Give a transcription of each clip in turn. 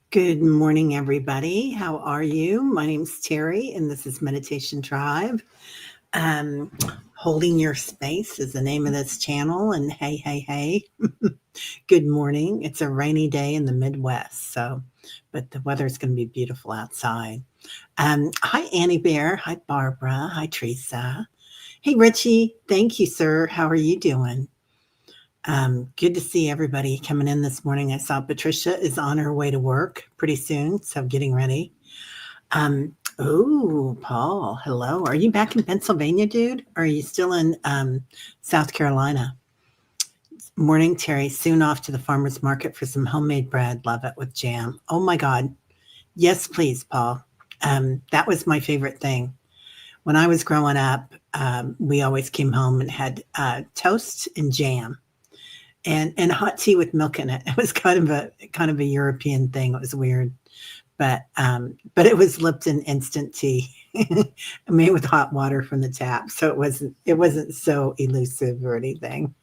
Good morning, everybody. How are you? My name's Terry, and this is Meditation Tribe. Um, Holding Your Space is the name of this channel. And hey, good morning. It's a rainy day in the Midwest, but the weather's going to be beautiful outside. Hi, Annie Bear. Hi, Barbara. Hi, Teresa. Hey, Richie. Thank you, sir. How are you doing? Good to see everybody coming in this morning. I saw Patricia is on her way to work pretty soon, so getting ready. Oh, Paul, hello. Are you back in Pennsylvania, dude? Or are you still in South Carolina? Morning, Terry. Soon off to the farmer's market for some homemade bread. Love it with jam. Oh my God. Yes, please, Paul. That was my favorite thing. When I was growing up, we always came home and had toast and jam and hot tea with milk in it. It was kind of a European thing. It was weird, but it was Lipton instant tea, made with hot water from the tap. So it wasn't so elusive or anything.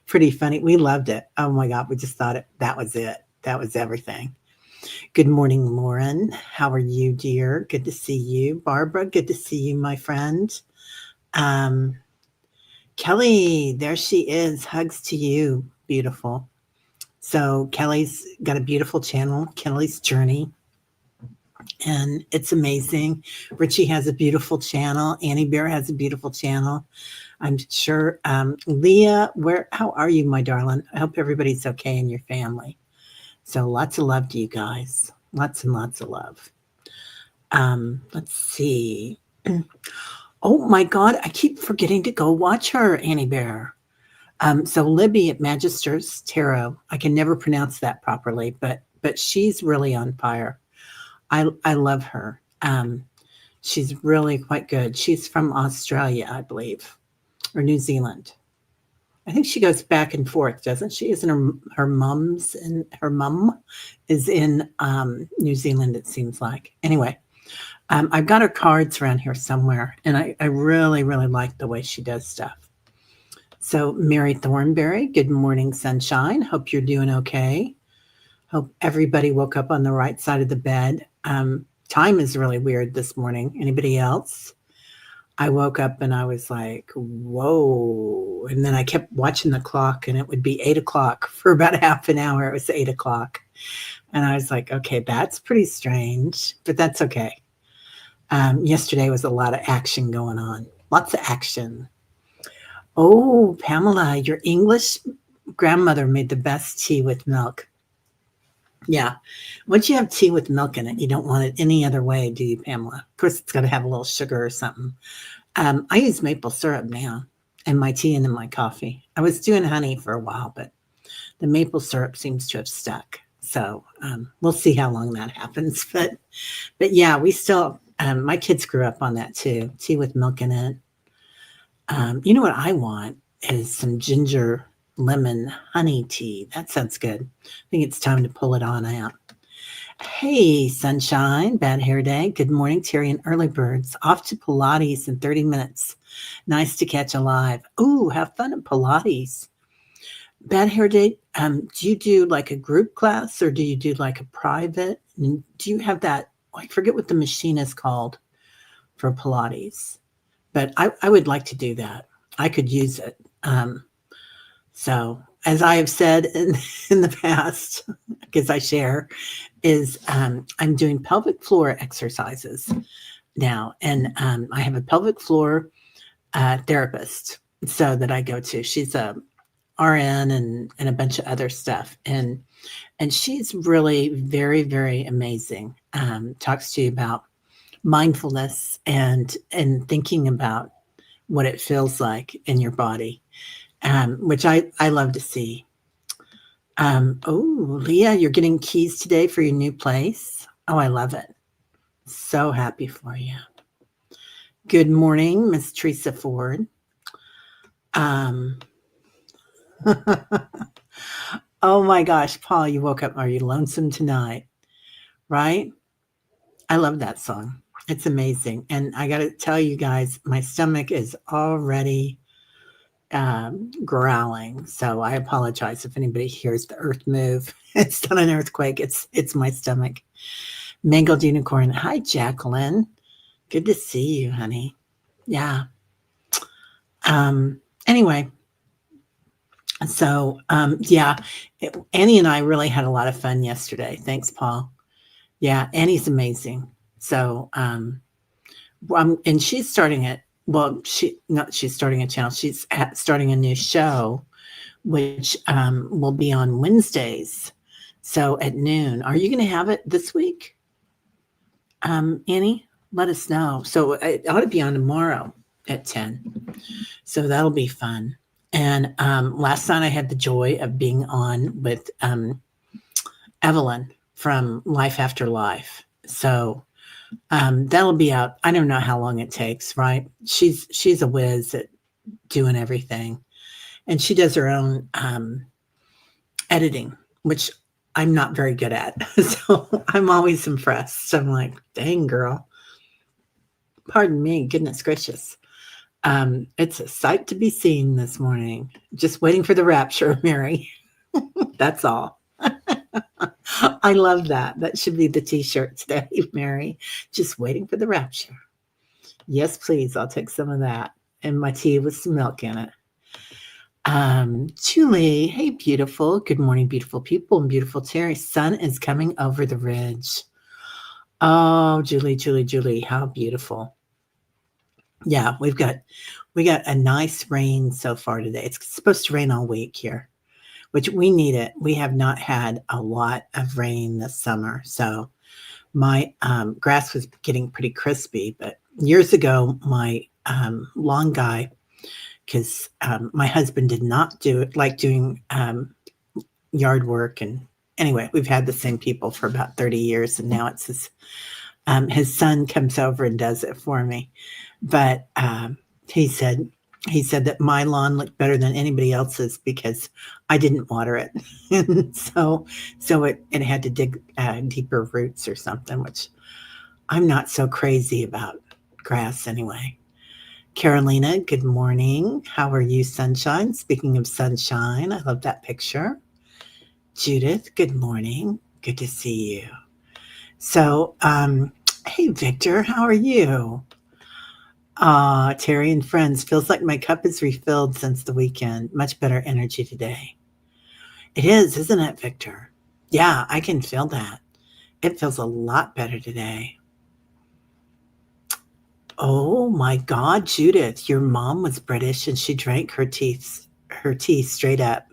Pretty funny. We loved it. Oh my God, we just thought that was it. That was everything. Good morning, Lauren. How are you, dear? Good to see you, Barbara. Good to see you, my friend. Um, Kelly, there she is. Hugs to you. Beautiful. So Kelly's got a beautiful channel, Kelly's Journey, and it's amazing. Richie has a beautiful channel. Annie Bear has a beautiful channel. I'm sure. Leah, how are you, my darling? I hope everybody's okay in your family. So lots of love to you guys. Lots and lots of love. Let's see. Oh my God, I keep forgetting to go watch her, Annie Bear. So Libby at Magister's Tarot, I can never pronounce that properly, but she's really on fire. I love her. She's really quite good. She's from Australia, I believe, or New Zealand. I think she goes back and forth, doesn't she? Isn't her mom's and her mum is in New Zealand? It seems like. Anyway, I've got her cards around here somewhere, and I really really like the way she does stuff. So, Mary Thornberry, good morning, sunshine. Hope you're doing okay. Hope everybody woke up on the right side of the bed. Time is really weird this morning. Anybody else? I woke up and I was like, whoa. And then I kept watching the clock, and it would be 8 o'clock for about half an hour. It was 8 o'clock. And I was like, okay, that's pretty strange, but that's okay. Yesterday was a lot of action going on, lots of action. Oh, Pamela, your English grandmother made the best tea with milk. Yeah. Once you have tea with milk in it, you don't want it any other way, do you, Pamela? Of course, it's got to have a little sugar or something. I use maple syrup now in my tea and in my coffee. I was doing honey for a while, but the maple syrup seems to have stuck. So we'll see how long that happens. But yeah, we still, my kids grew up on that too, tea with milk in it. You know what I want is some ginger lemon honey tea. That sounds good. I think it's time to pull it on out. Hey, sunshine, bad hair day. Good morning, Terry and early birds. Off to Pilates in 30 minutes. Nice to catch a live. Ooh, have fun at Pilates. Bad hair day. Do you do like a group class or do you do like a private? And do you have that? I forget what the machine is called for Pilates. But I would like to do that. I could use it. So, as I have said in the past, because I share, is I'm doing pelvic floor exercises now. And I have a pelvic floor therapist so that I go to. She's a RN and a bunch of other stuff. And she's really very, very amazing. Talks to you about mindfulness and thinking about what it feels like in your body, which I love to see. Oh, Leah, you're getting keys today for your new place. Oh, I love it. So happy for you. Good morning, Miss Teresa Ford. Oh my gosh, Paul, you woke up. Are you lonesome tonight? Right? I love that song. It's amazing. And I got to tell you guys, my stomach is already growling. So I apologize if anybody hears the earth move. It's not an earthquake. It's my stomach. Mangled unicorn. Hi, Jacqueline. Good to see you, honey. Yeah. Anyway, so yeah, Annie and I really had a lot of fun yesterday. Thanks, Paul. Yeah, Annie's amazing. So and she's starting it. Well, she's starting a channel. She's starting a new show, which will be on Wednesdays. So at noon. Are you going to have it this week, Annie? Let us know. So it ought to be on tomorrow at 10. So that'll be fun. And last night I had the joy of being on with Evelyn from Life After Life. So that'll be out. I don't know how long it takes, right? She's a whiz at doing everything. And she does her own editing, which I'm not very good at. So I'm always impressed. I'm like, dang, girl. Pardon me. Goodness gracious. It's a sight to be seen this morning. Just waiting for the rapture, Mary. That's all. I love that. That should be the t-shirt today, Mary. Just waiting for the rapture. Yes, please. I'll take some of that. And my tea with some milk in it. Julie, hey, beautiful. Good morning, beautiful people and beautiful Terry. Sun is coming over the ridge. Oh, Julie, how beautiful. Yeah, we got a nice rain so far today. It's supposed to rain all week here, which we need it. We have not had a lot of rain this summer. So my grass was getting pretty crispy, but years ago, my lawn guy, because my husband did not like doing yard work. And anyway, we've had the same people for about 30 years, and now it's his son comes over and does it for me. But he said that my lawn looked better than anybody else's because I didn't water it. And so it had to dig deeper roots or something, which I'm not so crazy about grass anyway. Carolina, good morning. How are you, sunshine? Speaking of sunshine, I love that picture. Judith, good morning. Good to see you. So, hey, Victor, how are you? Terry and friends, feels like my cup is refilled since the weekend. Much better energy today. It is, isn't it, Victor? Yeah, I can feel that. It feels a lot better today. Oh my God, Judith, your mom was British and she drank her tea straight up.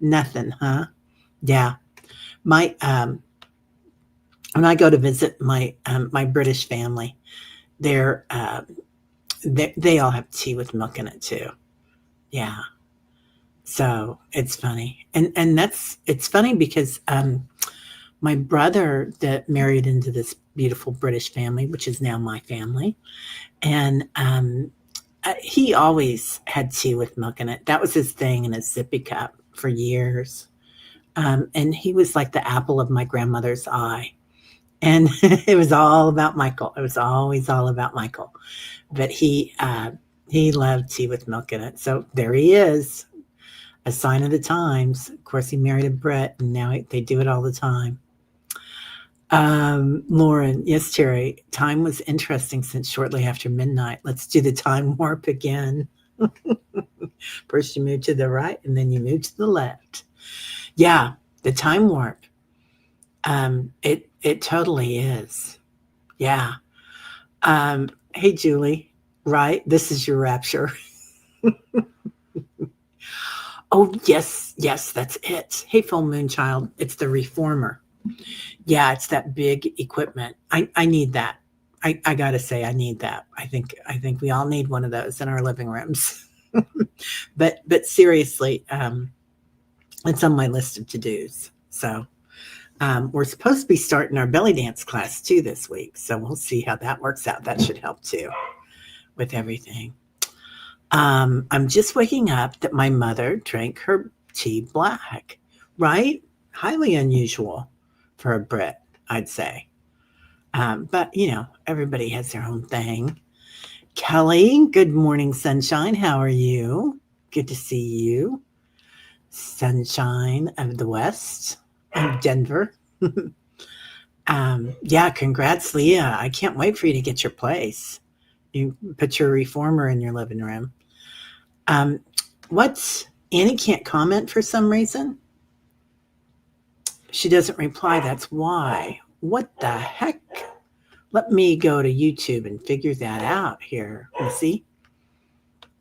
Nothing, huh? Yeah. My when I go to visit my British family, they're they all have tea with milk in it too. Yeah. So it's funny. And it's funny because my brother that married into this beautiful British family, which is now my family, and he always had tea with milk in it. That was his thing in his sippy cup for years. And he was like the apple of my grandmother's eye. And it was all about Michael. It was always all about Michael. But he loved tea with milk in it. So there he is, a sign of the times. Of course, he married a Brit, and now they do it all the time. Lauren, yes, Terry, time was interesting since shortly after midnight. Let's do the time warp again. First you move to the right, and then you move to the left. Yeah, the time warp. It totally is. Yeah. Hey, Julie, right? This is your rapture. Oh, yes, that's it. Hey, full moon child, it's the reformer. Yeah, it's that big equipment. I need that. I gotta say, I need that. I think we all need one of those in our living rooms. but seriously, it's on my list of to-dos. So we're supposed to be starting our belly dance class too this week. So we'll see how that works out. That should help too with everything. I'm just waking up that my mother drank her tea black, right? Highly unusual for a Brit, I'd say. But, everybody has their own thing. Kelly, good morning, sunshine. How are you? Good to see you. Sunshine of the West, of Denver. Yeah, congrats, Leah. I can't wait for you to get your place. You put your reformer in your living room. Um, what's Annie can't comment for some reason? She doesn't reply. That's why. What the heck? Let me go to YouTube and figure that out here. You see?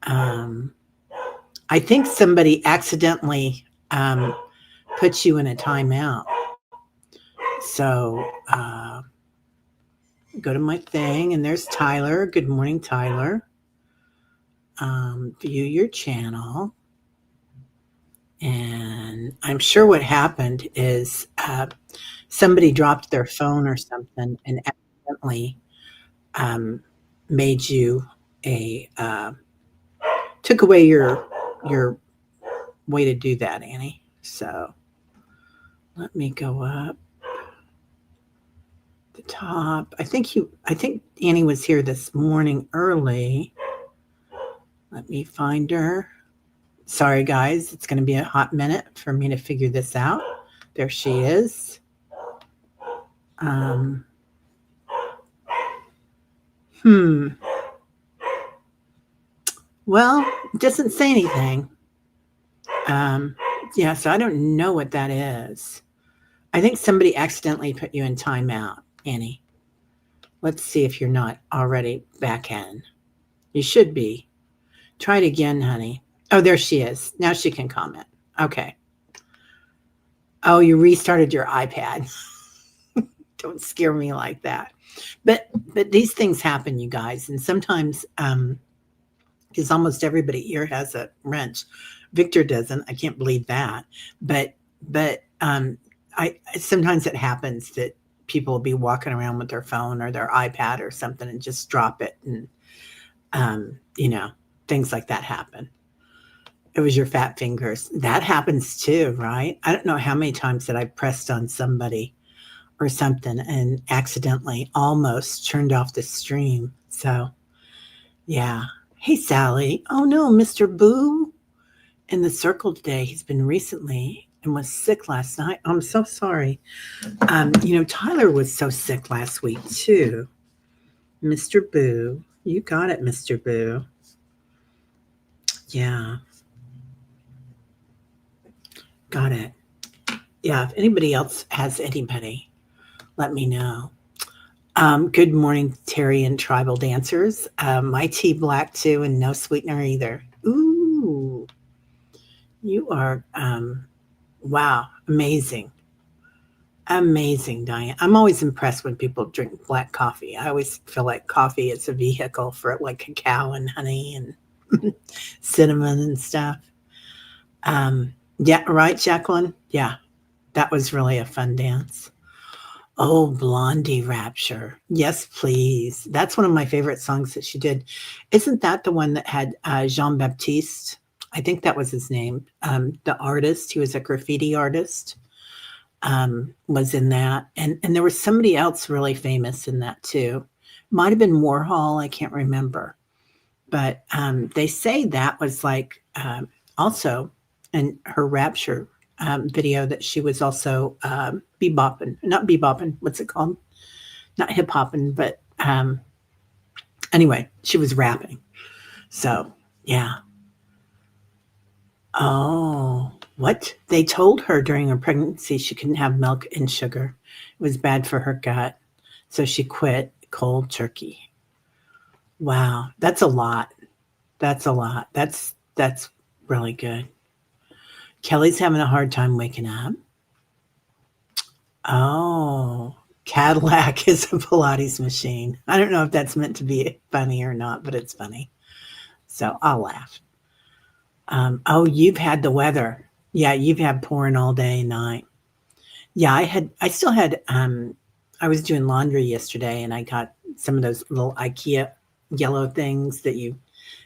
Um, I think somebody accidentally put you in a timeout. So go to my thing, and there's Tyler. Good morning, Tyler. View your channel. And I'm sure what happened is somebody dropped their phone or something and accidentally um, made you a took away your way to do that, Annie. So let me go up the top. I think Annie was here this morning early. Let me find her. Sorry guys, it's going to be a hot minute for me to figure this out. There she is. Um, hmm. Well, it doesn't say anything. Um, yeah, so I don't know what that is. I think somebody accidentally put you in timeout, Annie. Let's see if you're not already back in. You should be. Try it again, honey. Oh, there she is. Now she can comment. Okay. Oh, you restarted your iPad. Don't scare me like that. But these things happen, you guys, and sometimes because almost everybody here has a wrench. Victor doesn't. I can't believe that. But I sometimes it happens that people will be walking around with their phone or their iPad or something and just drop it, and things like that happen. It was your fat fingers. That happens too, right? I don't know how many times that I pressed on somebody or something and accidentally almost turned off the stream. So, yeah. Hey, Sally. Oh no, Mr. Boo in the circle today. He's been recently and was sick last night. I'm so sorry. Tyler was so sick last week too. Mr. Boo. You got it, Mr. Boo. Yeah. Got it. Yeah. If anybody else has anybody, let me know. Good morning, Terry and Tribal Dancers. My tea black too, and no sweetener either. Ooh, you are, wow, amazing. Amazing, Diane. I'm always impressed when people drink black coffee. I always feel like coffee is a vehicle for like cacao and honey and cinnamon and stuff. Yeah, right, Jacqueline? Yeah, that was really a fun dance. Oh, Blondie Rapture. Yes, please. That's one of my favorite songs that she did. Isn't that the one that had Jean Baptiste? I think that was his name. The artist, he was a graffiti artist, was in that. And there was somebody else really famous in that too. Might have been Warhol. I can't remember. But they say that was like also in her Rapture video that she was also bebopping, not bebopping, what's it called? Not hip hopping, but anyway, she was rapping. So, yeah. Oh, what? They told her during her pregnancy she couldn't have milk and sugar. It was bad for her gut. So she quit cold turkey. Wow, that's a lot. That's a lot. That's really good. Kelly's having a hard time waking up. Oh, Cadillac is a Pilates machine. I don't know if that's meant to be funny or not, but it's funny. So I'll laugh. Oh, you've had the weather. Yeah, you've had pouring all day and night. Yeah, I still had, I was doing laundry yesterday and I got some of those little IKEA yellow things that you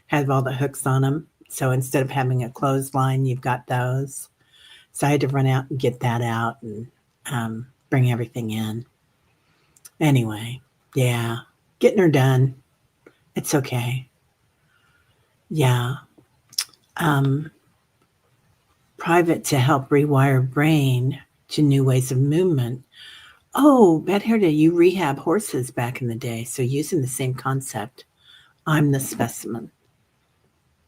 have all the hooks on them. So instead of having a clothesline, you've got those. So I had to run out and get that out and bring everything in. Anyway, yeah, getting her done. It's okay. Yeah. Um, private to help rewire brain to new ways of movement. Oh, Bad Hair Day, you rehab horses back in the day. So using the same concept. I'm the specimen.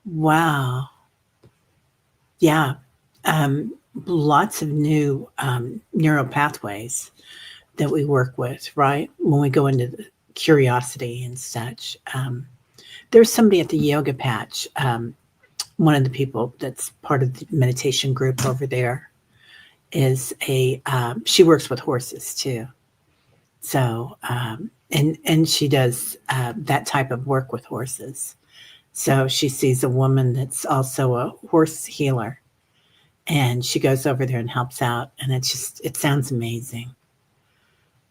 Wow. Yeah. Lots of new neural pathways that we work with, right? When we go into the curiosity and such. There's somebody at the yoga patch, one of the people that's part of the meditation group over there is she works with horses too. So, and she does that type of work with horses. So she sees a woman that's also a horse healer, and she goes over there and helps out, and it sounds amazing.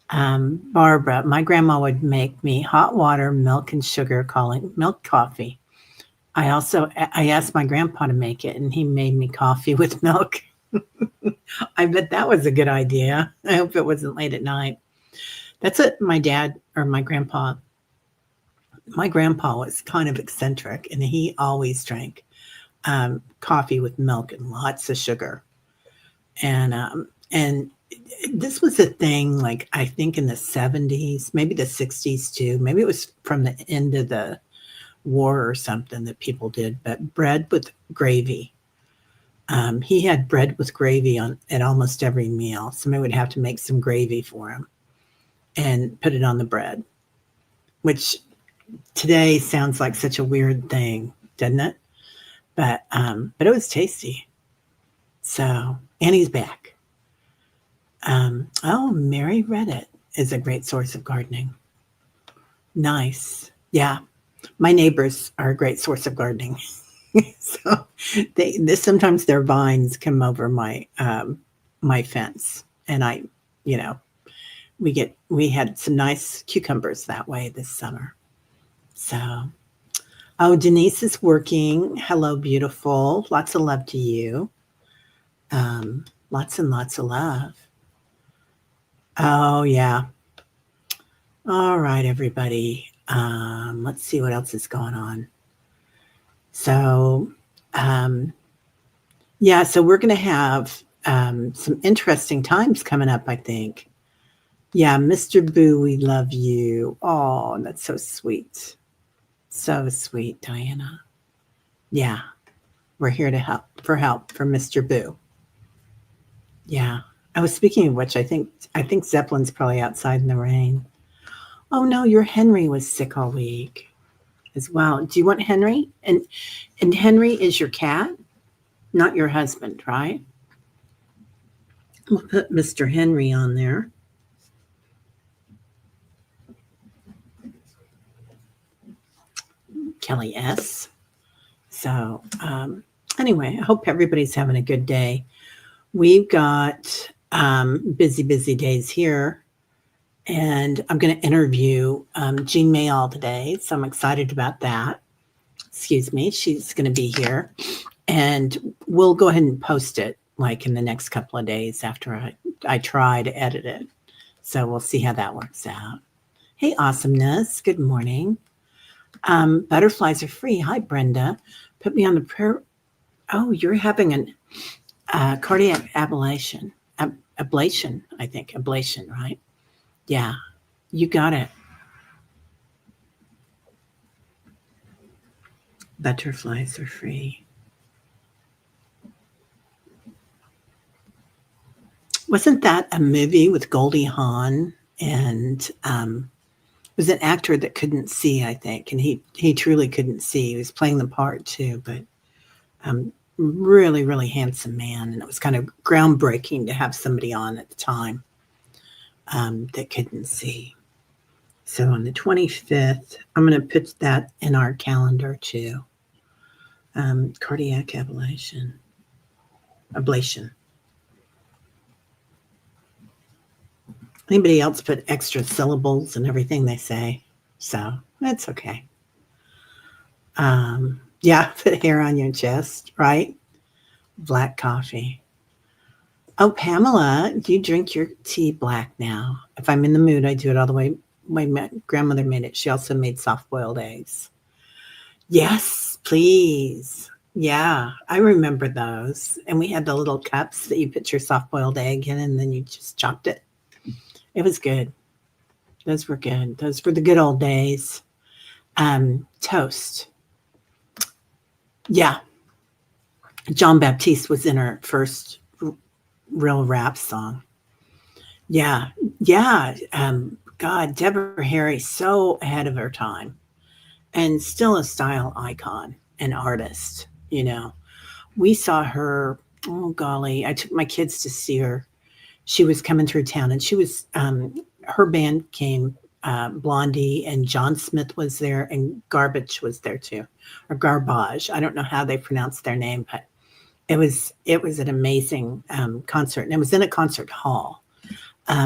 Barbara, my grandma would make me hot water, milk, and sugar, calling milk coffee. I asked my grandpa to make it, and he made me coffee with milk. I bet that was a good idea. I hope it wasn't late at night. That's what my dad or my grandpa was kind of eccentric, and he always drank coffee with milk and lots of sugar. And this was a thing, like I think in the 70s, maybe the 60s too. Maybe it was from the end of the war or something that people did. But bread with gravy. He had bread with gravy on at almost every meal. Somebody would have to make some gravy for him and put it on the bread, which today sounds like such a weird thing, doesn't it? But it was tasty. So, and he's back. Oh, Mary Reddit is a great source of gardening. Nice. Yeah. My neighbors are a great source of gardening. So sometimes their vines come over my fence, and you know, we had some nice cucumbers that way this summer. So, oh, Denise is working. Hello, beautiful. Lots of love to you. Lots and lots of love. Oh, yeah. All right, everybody. Let's see what else is going on. So, yeah, so we're going to have some interesting times coming up, I think. Yeah, Mr. Boo, we love you. Oh, that's so sweet. So sweet, Diana. Yeah, we're here to help for Mr. Boo. Yeah. I was speaking of which, I think Zeppelin's probably outside in the rain. Oh no, your Henry was sick all week as well. Do you want Henry? And Henry is your cat, not your husband, right? We'll put Mr. Henry on there. Kelly S. So anyway, I hope everybody's having a good day. We've got busy days here. And I'm going to interview Jean Mayall today. So I'm excited about that. Excuse me. She's going to be here. And we'll go ahead and post it like in the next couple of days after I try to edit it. So we'll see how that works out. Hey, awesomeness. Good morning. Butterflies are free. Hi, Brenda. Put me on the prayer. Oh, you're having an cardiac ablation. Ablation, I think. Ablation, right? Yeah, you got it. Butterflies are free. Wasn't that a movie with Goldie Hawn and was an actor that couldn't see, I think, and he truly couldn't see. He was playing the part too, but really handsome man, and it was kind of groundbreaking to have somebody on at the time that couldn't see. So on the 25th, I'm going to put that in our calendar too. Cardiac ablation. Anybody else put extra syllables in everything they say? So that's okay. Yeah, put hair on your chest, right? Black coffee. Oh, Pamela, do you drink your tea black now? If I'm in the mood, I do it all the way grandmother made it. She also made soft-boiled eggs. Yes, please. Yeah, I remember those. And we had the little cups that you put your soft-boiled egg in, and then you just chopped it. It was good. Those were good. Those were the good old days. Toast. Yeah, John Baptiste was in her first real rap song. Yeah, yeah. God, Deborah Harry, so ahead of her time, and still a style icon, an artist. We saw her. Oh golly, I took my kids to see her. She was coming through town, and she was. Her band came. Blondie and John Smith was there, and Garbage was there too, or Garbage. I don't know how they pronounce their name, but it was an amazing concert, and it was in a concert hall,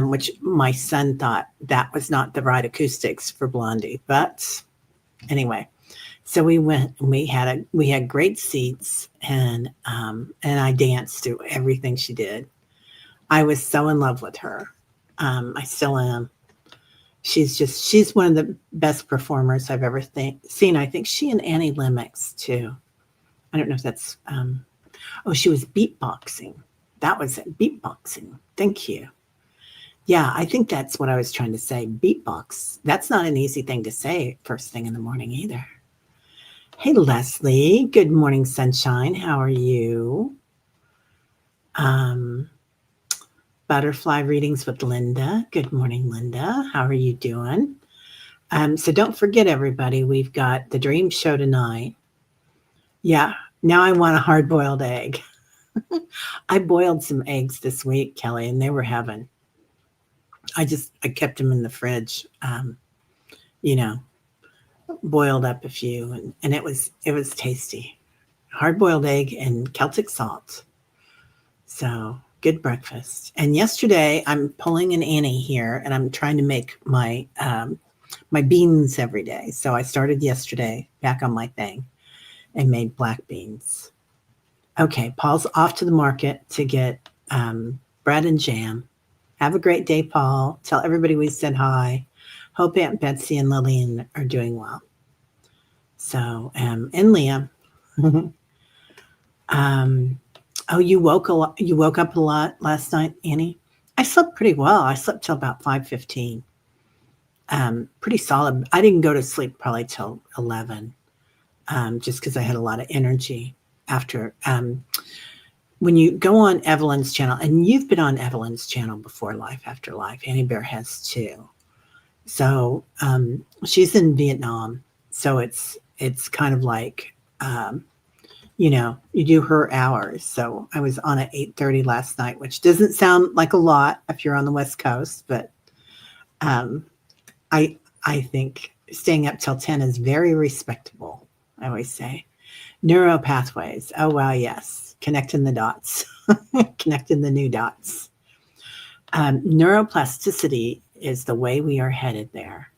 which my son thought that was not the right acoustics for Blondie. But anyway, so we went. And we had great seats, and I danced to everything she did. I was so in love with her. I still am. She's one of the best performers I've ever seen. I think she and Annie Lennox too. I don't know if that's oh, she was beatboxing. That was it. Beatboxing. Thank you. Yeah, I think that's what I was trying to say. Beatbox. That's not an easy thing to say first thing in the morning either. Hey, Leslie. Good morning, sunshine. How are you? Butterfly readings with Linda. Good morning, Linda. How are you doing? So don't forget, everybody, we've got the dream show tonight. Yeah, now I want a hard-boiled egg. I boiled some eggs this week, Kelly, and they were heaven. I kept them in the fridge, you know, boiled up a few, and it was tasty. Hard-boiled egg and Celtic salt. So good breakfast. And yesterday, I'm pulling an Annie here, and I'm trying to make my beans every day. So I started yesterday back on my thing and made black beans. Okay, Paul's off to the market to get bread and jam. Have a great day, Paul. Tell everybody we said hi. Hope Aunt Betsy and Lillian are doing well. So, and Liam. Oh, you woke up a lot last night, Annie? I slept pretty well. I slept till about 5:15. Pretty solid. I didn't go to sleep probably till 11, just because I had a lot of energy after. When you go on Evelyn's channel, and you've been on Evelyn's channel before, Life After Life, Annie Bear has too. So she's in Vietnam. So it's kind of like, you do her hours. So I was on at 8:30 last night, which doesn't sound like a lot if you're on the West Coast, but I think staying up till 10 is very respectable, I always say. Neuro pathways. Oh, wow, yes. Connecting the dots. Connecting the new dots. Neuroplasticity is the way we are headed there.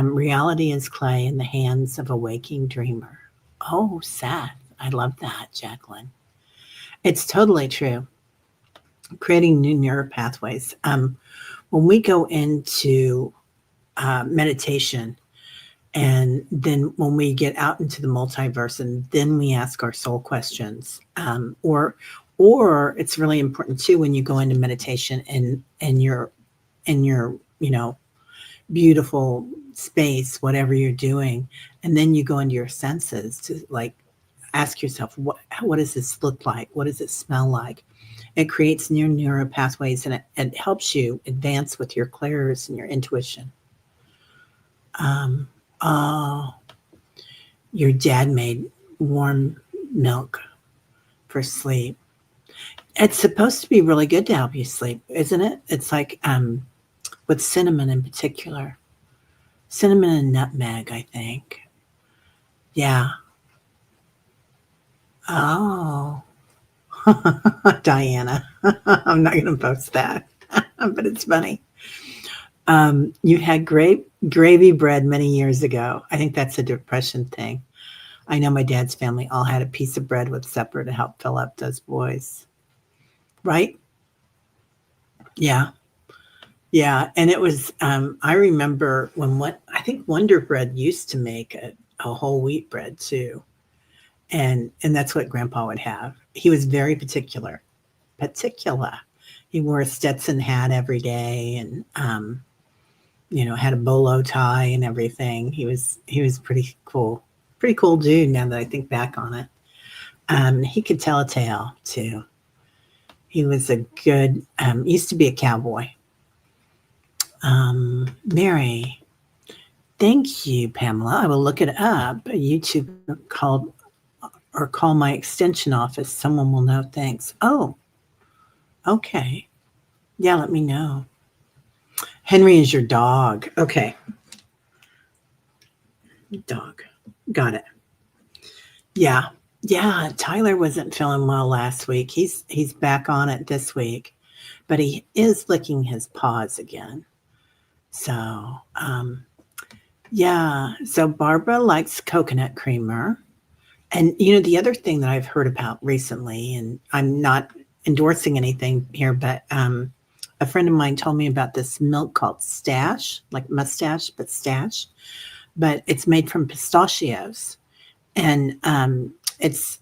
Reality is clay in the hands of a waking dreamer. Oh, Seth. I love that, Jacqueline. It's totally true. Creating new neural pathways. When we go into meditation, and then when we get out into the multiverse, and then we ask our soul questions, or it's really important too when you go into meditation and you're in your beautiful space, whatever you're doing, and then you go into your senses to like ask yourself, what does this look like? What does it smell like? It creates new neural pathways, and it helps you advance with your clairs and your intuition. Oh, your dad made warm milk for sleep. It's supposed to be really good to help you sleep, isn't it? It's like with cinnamon in particular. Cinnamon and nutmeg, I think. Yeah. Oh. Diana. I'm not going to post that, but it's funny. You had gravy bread many years ago. I think that's a depression thing. I know my dad's family all had a piece of bread with supper to help fill up those boys. Right? Yeah. Yeah, and it was, I remember when what I think Wonder Bread used to make a whole wheat bread too, and that's what Grandpa would have. He was very particular. Particular. He wore a Stetson hat every day, and had a bolo tie and everything. He was pretty cool dude. Now that I think back on it, he could tell a tale too. He was a good. Used to be a cowboy. Mary, thank you, Pamela. I will look it up. YouTube called or call my extension office. Someone will know. Thanks. Oh, okay. Yeah, let me know. Henry is your dog. Okay. Dog. Got it. Yeah. Yeah, Tyler wasn't feeling well last week. He's back on it this week, but he is licking his paws again. So, yeah. So Barbara likes coconut creamer. And the other thing that I've heard about recently, and I'm not endorsing anything here, but a friend of mine told me about this milk called Stash, like mustache, but Stash. But it's made from pistachios, and it's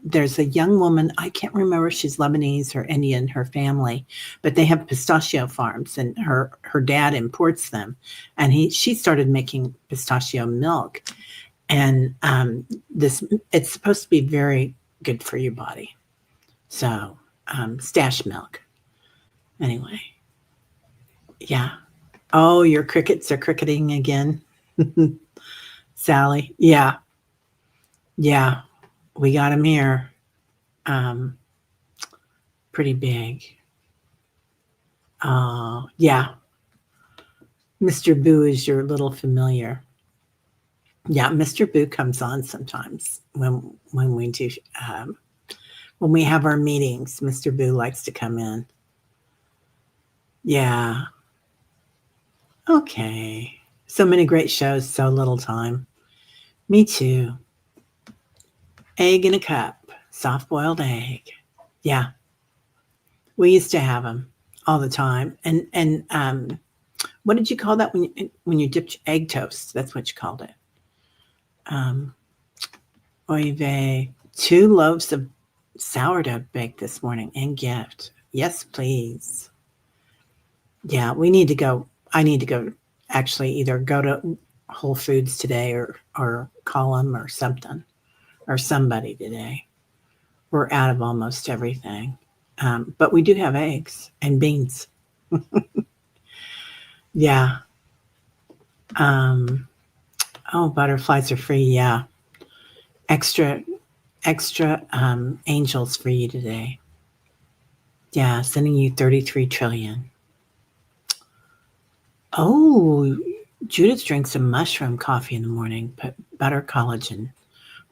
there's a young woman, I can't remember if she's Lebanese or Indian, her family, but they have pistachio farms, and her dad imports them, and she started making pistachio milk, and this it's supposed to be very good for your body. So Stash milk. Anyway, yeah. Oh, your crickets are cricketing again. Sally. Yeah, yeah. We got them here. Um, Pretty big. Yeah. Mr. Boo is your little familiar. Yeah, Mr. Boo comes on sometimes when we do um, when we have our meetings. Mr. Boo likes to come in. Yeah. Okay. So many great shows, so little time. Me too. Egg in a cup, soft boiled egg. Yeah, we used to have them all the time. And what did you call that when you dipped egg toast? That's what you called it. Um, Oy vey. 2 loaves of sourdough baked this morning and gift. Yes, please. Yeah, we need to go. I need to go. Actually, either go to Whole Foods today or call them or something or somebody today. We're out of almost everything, but we do have eggs and beans. Yeah. Um, oh, butterflies are free. Yeah. Extra, extra angels for you today. Yeah, sending you 33 trillion. Oh, Judith drinks a mushroom coffee in the morning, put butter collagen,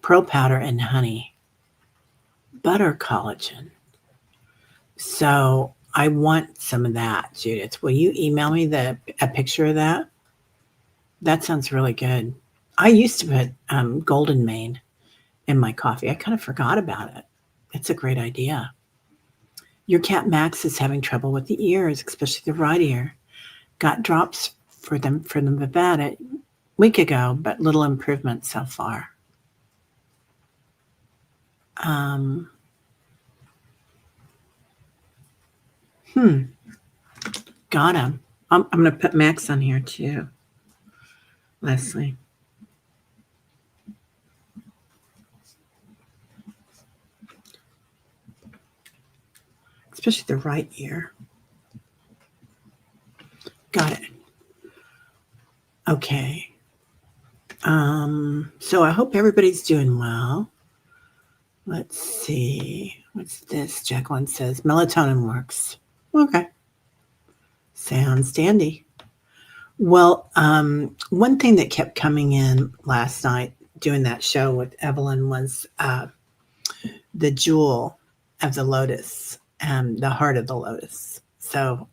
pearl powder, and honey. Butter collagen. So I want some of that, Judith. Will you email me a picture of that? That sounds really good. I used to put golden mane in my coffee. I kind of forgot about it. It's a great idea. Your cat Max is having trouble with the ears, especially the right ear. Got drops for them about a week ago, but little improvement so far. Um, hmm, got him. I'm going to put Max on here too, Leslie. Especially the right ear. Got it. Okay. So I hope everybody's doing well. Let's see. What's this? Jacqueline says melatonin works. Okay. Sounds dandy. Well, one thing that kept coming in last night doing that show with Evelyn was the jewel of the lotus, the heart of the lotus. So,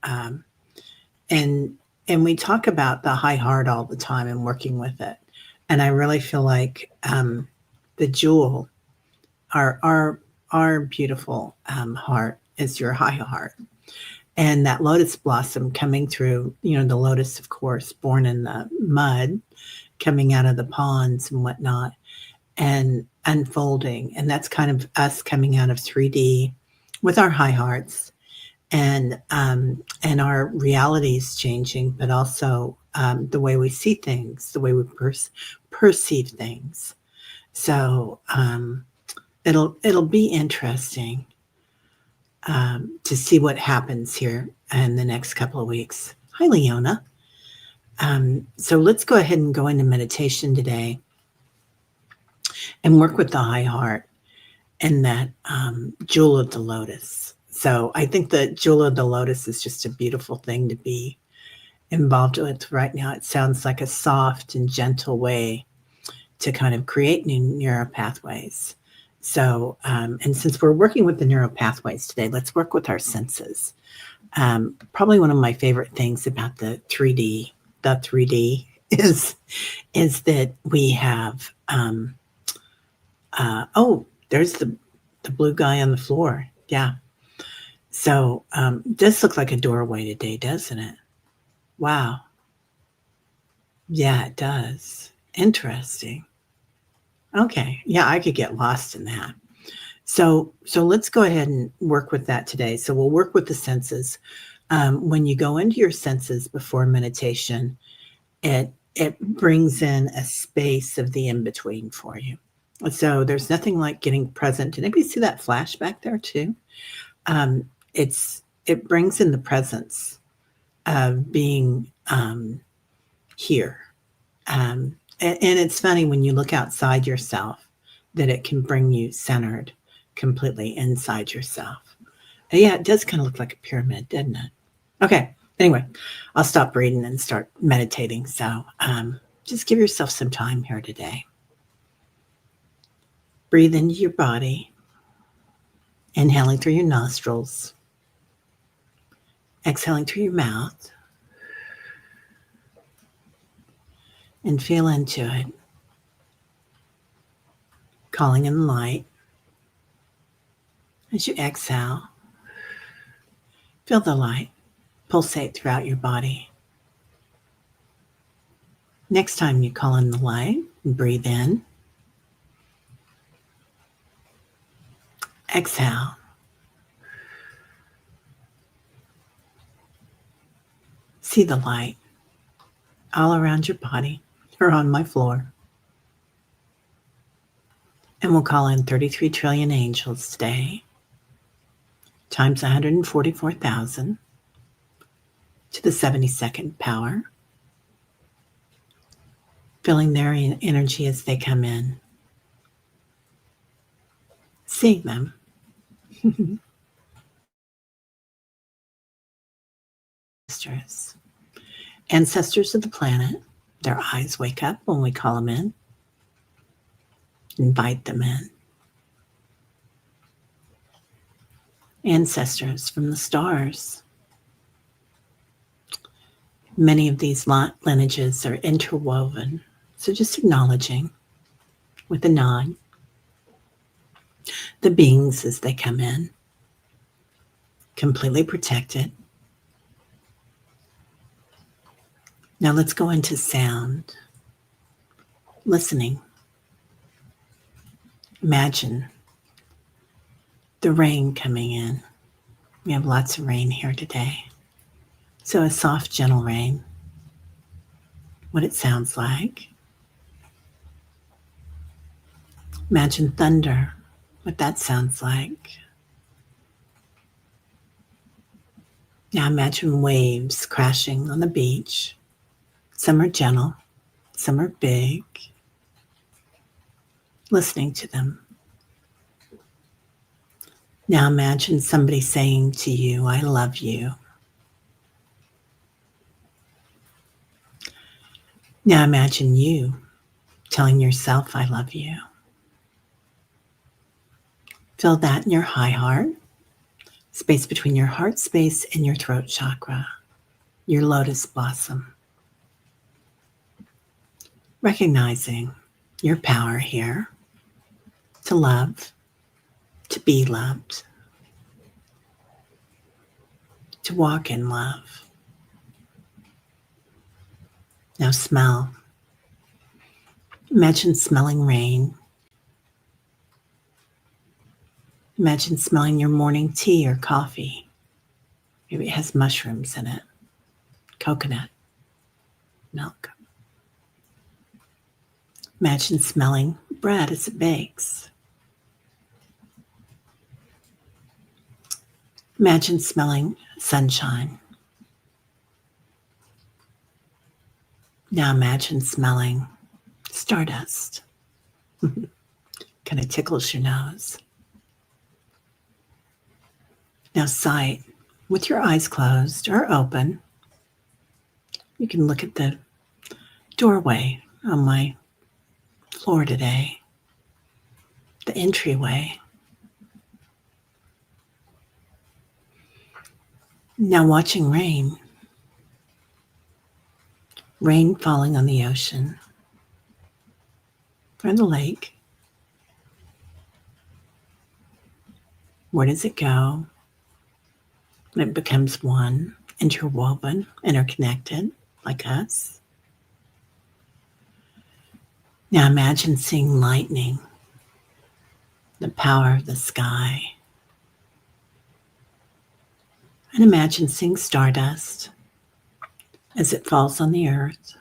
and and we talk about the high heart all the time and working with it. And I really feel like the jewel, our our beautiful heart is your high heart, And that lotus blossom coming through, the lotus, of course, born in the mud, coming out of the ponds and whatnot, and unfolding. And that's kind of us coming out of 3D with our high hearts, and our realities changing, but also the way we see things, the way we perceive things. So it'll be interesting to see what happens here in the next couple of weeks. Hi, Leona. So let's go ahead and go into meditation today and work with the high heart and that jewel of the lotus. So I think the jewel of the lotus is just a beautiful thing to be involved with right now. It sounds like a soft and gentle way to kind of create new neural pathways. So, and since we're working with the neural pathways today, let's work with our senses. Probably one of my favorite things about the 3D is that we have, there's the blue guy on the floor. Yeah. So it does look like a doorway today, doesn't it? Wow. Yeah, it does. Interesting. Okay. Yeah, I could get lost in that. So let's go ahead and work with that today. So we'll work with the senses. When you go into your senses before meditation, it brings in a space of the in-between for you. So there's nothing like getting present. Did anybody see that flash back there too? It brings in the presence of being here. And it's funny when you look outside yourself that it can bring you centered completely inside yourself. And yeah, it does kind of look like a pyramid, doesn't it? Okay. Anyway, I'll stop reading and start meditating. So just give yourself some time here today. Breathe into your body, inhaling through your nostrils, exhaling through your mouth, and feel into it, calling in light. As you exhale, feel the light pulsate throughout your body. Next time you call in the light, breathe in, exhale, see the light all around your body or on my floor. And we'll call in 33 trillion angels today, times 144,000 to the 72nd power, feeling their energy as they come in, seeing them. Ancestors of the planet, their eyes wake up when we call them in. Invite them in. Ancestors from the stars. Many of these lineages are interwoven, so just acknowledging with a nod the beings as they come in, completely protected. Now let's go into sound, listening. Imagine the rain coming in. We have lots of rain here today. So a soft, gentle rain, what it sounds like. Imagine thunder, what that sounds like. Now imagine waves crashing on the beach. Some are gentle, some are big. Listening to them. Now imagine somebody saying to you, I love you. Now imagine you telling yourself, I love you. Feel that in your high heart, space between your heart space and your throat chakra, your lotus blossom. Recognizing your power here to love, to be loved. to walk in love. Now smell. Imagine smelling rain. Imagine smelling your morning tea or coffee. Maybe it has mushrooms in it, coconut, milk. Imagine smelling bread as it bakes. Imagine smelling sunshine. Now imagine smelling stardust. Kind of tickles your nose. Now sight. With your eyes closed or open, you can look at the doorway on my floor today, the entryway. Now watching rain. Rain falling on the ocean or the lake. Where does it go? It becomes one, interwoven, interconnected, like us. Now imagine seeing lightning, the power of the sky. And imagine seeing stardust as it falls on the earth,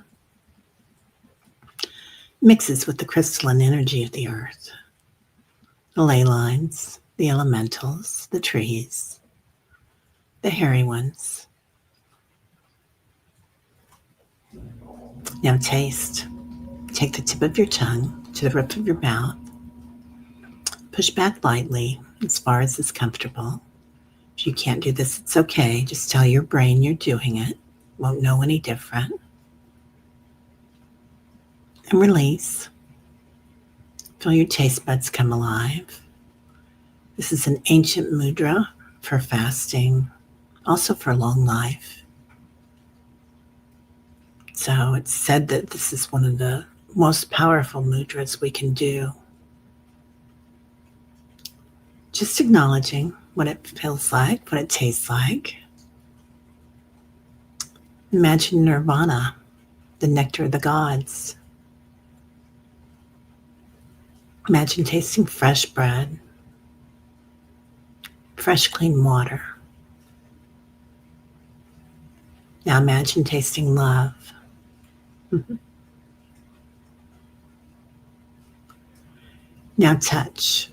mixes with the crystalline energy of the earth, the ley lines, the elementals, the trees, the hairy ones. Now taste. Take the tip of your tongue to the roof of your mouth. Push back lightly as far as is comfortable. If you can't do this, it's okay. Just tell your brain you're doing it. Won't know any different. And release. Feel your taste buds come alive. This is an ancient mudra for fasting, also for long life. So it's said that this is one of the most powerful mudras we can do. Just acknowledging what it feels like, what it tastes like. Imagine nirvana, the nectar of the gods. Imagine tasting fresh bread, fresh clean water. Now imagine tasting love. Now touch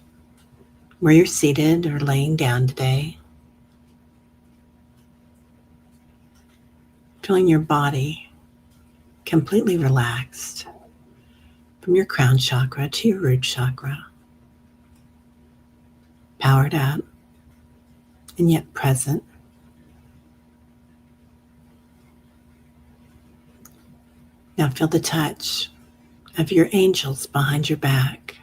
where you're seated or laying down today. Feeling your body completely relaxed from your crown chakra to your root chakra. Powered up and yet present. Now feel the touch of your angels behind your back,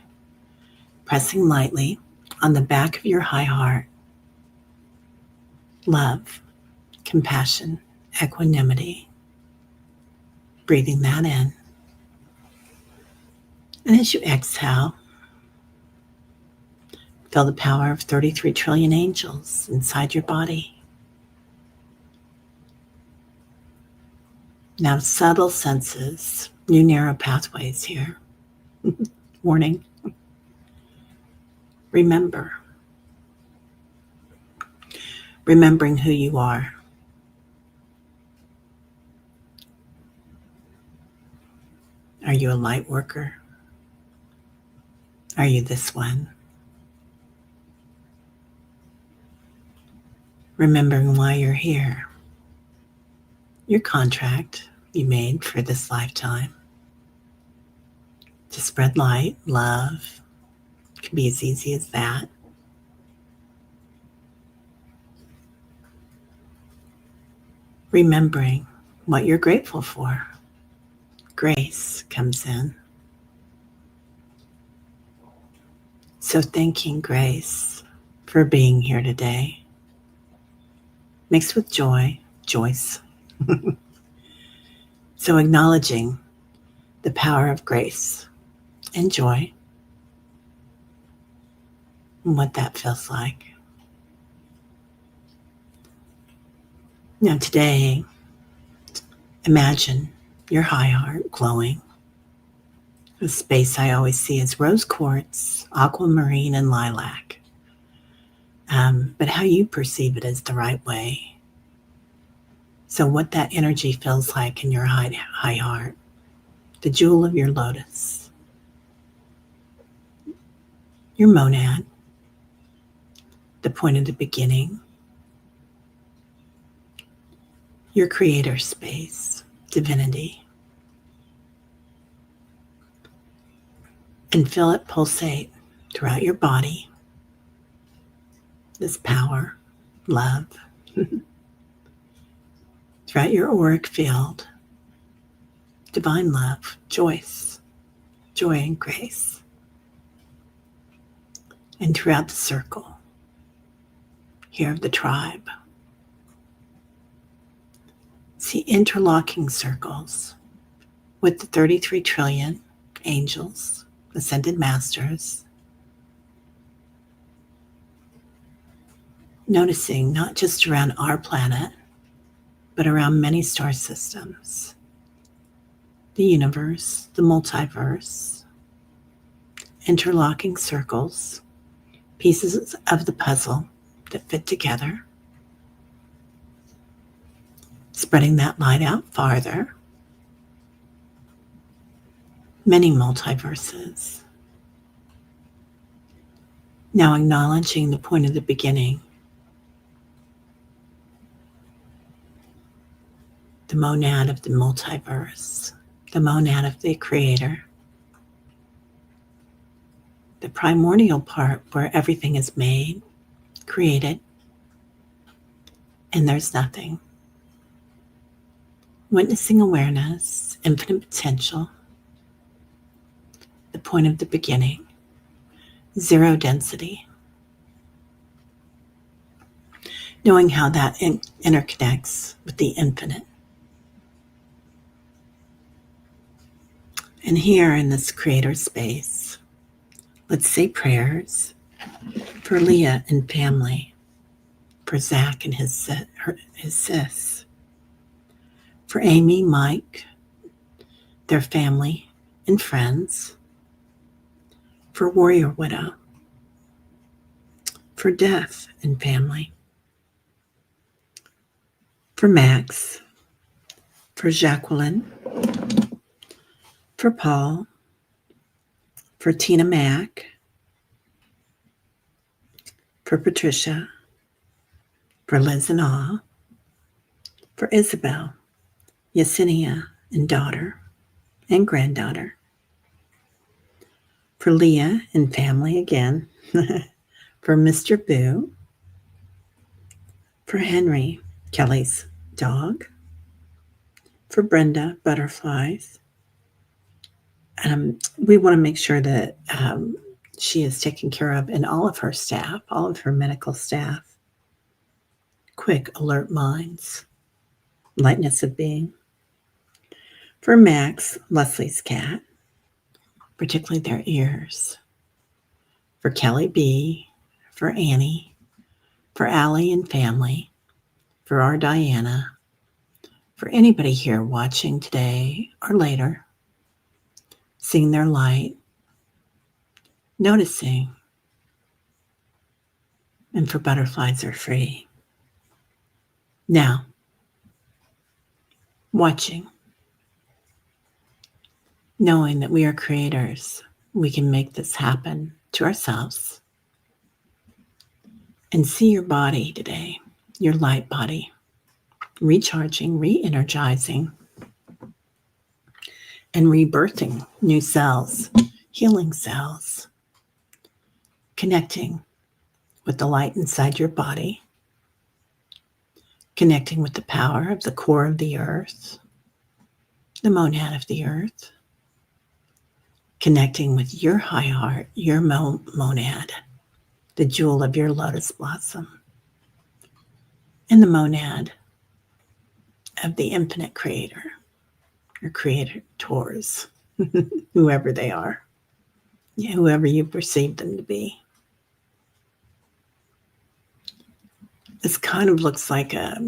pressing lightly on the back of your high heart. Love, compassion, equanimity. Breathing that in. And as you exhale, feel the power of 33 trillion angels inside your body. Now subtle senses, new narrow pathways here. Warning. Remember. Remembering who you are. Are you a light worker? Are you this one? Remembering why you're here. Your contract you made for this lifetime. To spread light, love. It can be as easy as that. Remembering what you're grateful for. Grace comes in. So thanking Grace for being here today. Mixed with joy, Joyce. So acknowledging the power of grace and joy and what that feels like. Now today, imagine your high heart glowing. The space I always see is rose quartz, aquamarine, and lilac. But how you perceive it is the right way. So what that energy feels like in your high heart, the jewel of your lotus, your monad, the point of the beginning, your creator space, divinity, and feel it pulsate throughout your body, this power, love, throughout your auric field, divine love, joy and grace, and throughout the circle here of the tribe. See interlocking circles with the 33 trillion angels, ascended masters, noticing not just around our planet, but around many star systems, the universe, the multiverse, interlocking circles, pieces of the puzzle that fit together, spreading that light out farther, many multiverses. Now acknowledging the point of the beginning, the monad of the multiverse, the monad of the creator, the primordial part where everything is made, created, and there's nothing. Witnessing awareness, infinite potential, the point of the beginning, zero density. Knowing how that interconnects with the infinite. And here in this creator space, let's say prayers for Leah and family, for Zach and his sis, for Amy, Mike, their family and friends, for Warrior Widow, for Death and family, for Max, for Jacqueline, for Paul, for Tina Mack, for Patricia, for Liz and Ah, for Isabel, Yesenia and daughter and granddaughter, for Leah and family again, for Mr. Boo, for Henry, Kelly's dog, for Brenda, butterflies. We want to make sure that she is taken care of, and all of her staff, all of her medical staff. Quick, alert minds, lightness of being. For Max, Leslie's cat, particularly their ears. For Kelly B, for Annie, for Allie and family, for our Diana, for anybody here watching today or later, seeing their light, noticing, and for butterflies are free. Now, watching, knowing that we are creators, we can make this happen to ourselves. And see your body today, your light body, recharging, re-energizing, and rebirthing new cells, healing cells, connecting with the light inside your body, connecting with the power of the core of the earth, the monad of the earth, connecting with your high heart, your monad, the jewel of your lotus blossom, and the monad of the infinite creator, or creators, whoever they are, whoever you perceive them to be. This kind of looks like a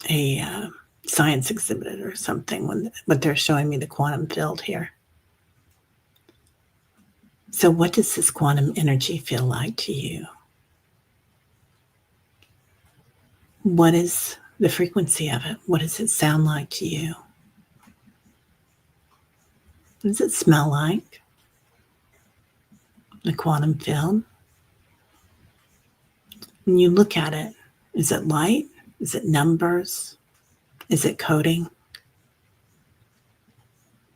science exhibit or something when they're showing me the quantum field here. So what does this quantum energy feel like to you? What is the frequency of it? What does it sound like to you? What does it smell like? The quantum field. When you look at it, is it light? Is it numbers? Is it coding?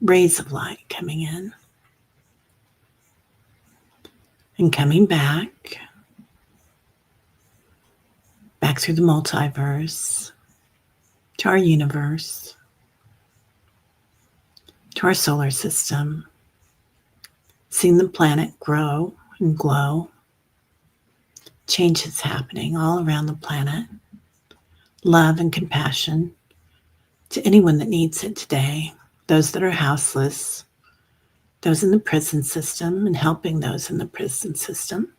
Rays of light coming in and coming back through the multiverse, to our universe, to our solar system, seeing the planet grow and glow. Change is happening all around the planet. Love and compassion to anyone that needs it today, those that are houseless, those in the prison system, and helping those in the prison system.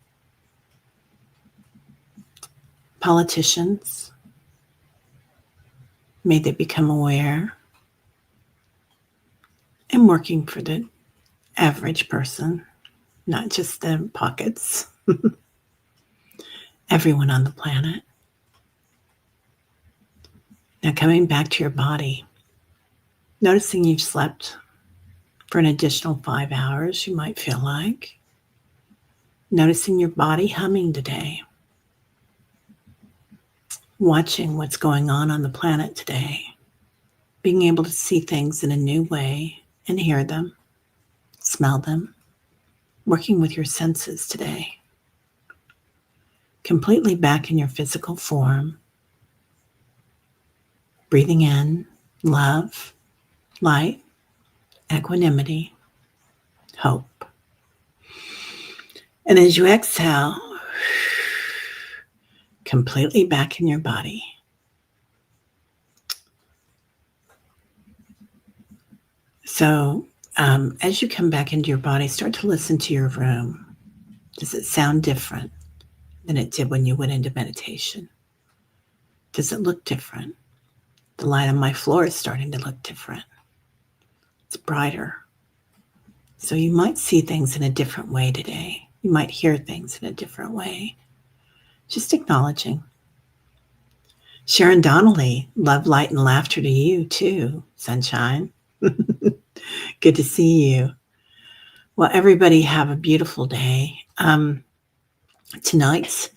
Politicians, may they become aware and working for the average person, not just the pockets. Everyone on the planet. Now coming back to your body, noticing you've slept for an additional 5 hours, you might feel like. Noticing your body humming today. Watching what's going on the planet today. Being able to see things in a new way and hear them, smell them. Working with your senses today. Completely back in your physical form. Breathing in love, light, equanimity, hope. And as you exhale, completely back in your body. So as you come back into your body, start to listen to your room. Does it sound different than it did when you went into meditation? Does it look different? The light on my floor is starting to look different. It's brighter. So you might see things in a different way today. You might hear things in a different way. Just acknowledging. Sharon Donnelly, love, light, and laughter to you too, sunshine. Good to see you. Well, everybody have a beautiful day. Tonight,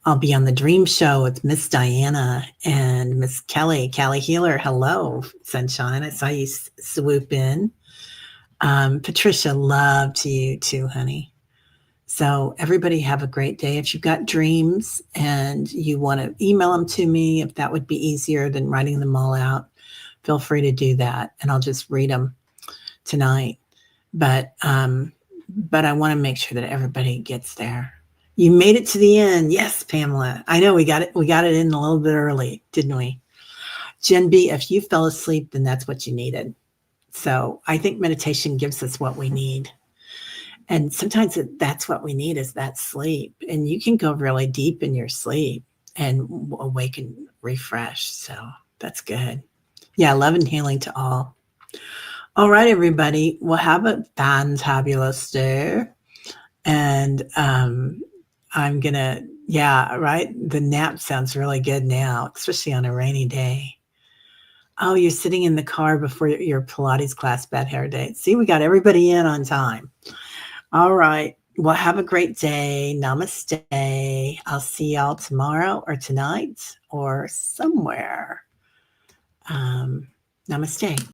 I'll be on the Dream Show with Miss Diana and Miss Kelly Healer. Hello, sunshine. I saw you swoop in. Patricia, love to you too, honey. So everybody have a great day. If you've got dreams and you want to email them to me, if that would be easier than writing them all out, feel free to do that. And I'll just read them tonight. But I want to make sure that everybody gets there. You made it to the end. Yes, Pamela. I know we got it in a little bit early, didn't we? Jen B, if you fell asleep, then that's what you needed. So I think meditation gives us what we need. And sometimes that's what we need is that sleep. And you can go really deep in your sleep and awaken, refresh. So that's good. Yeah, love and healing to all. All right, everybody. Well, have a fantabulous day. And I'm going to, the nap sounds really good now, especially on a rainy day. Oh, you're sitting in the car before your Pilates class, bad hair day. See, we got everybody in on time. All right. Well, have a great day. Namaste. I'll see y'all tomorrow or tonight or somewhere. Namaste.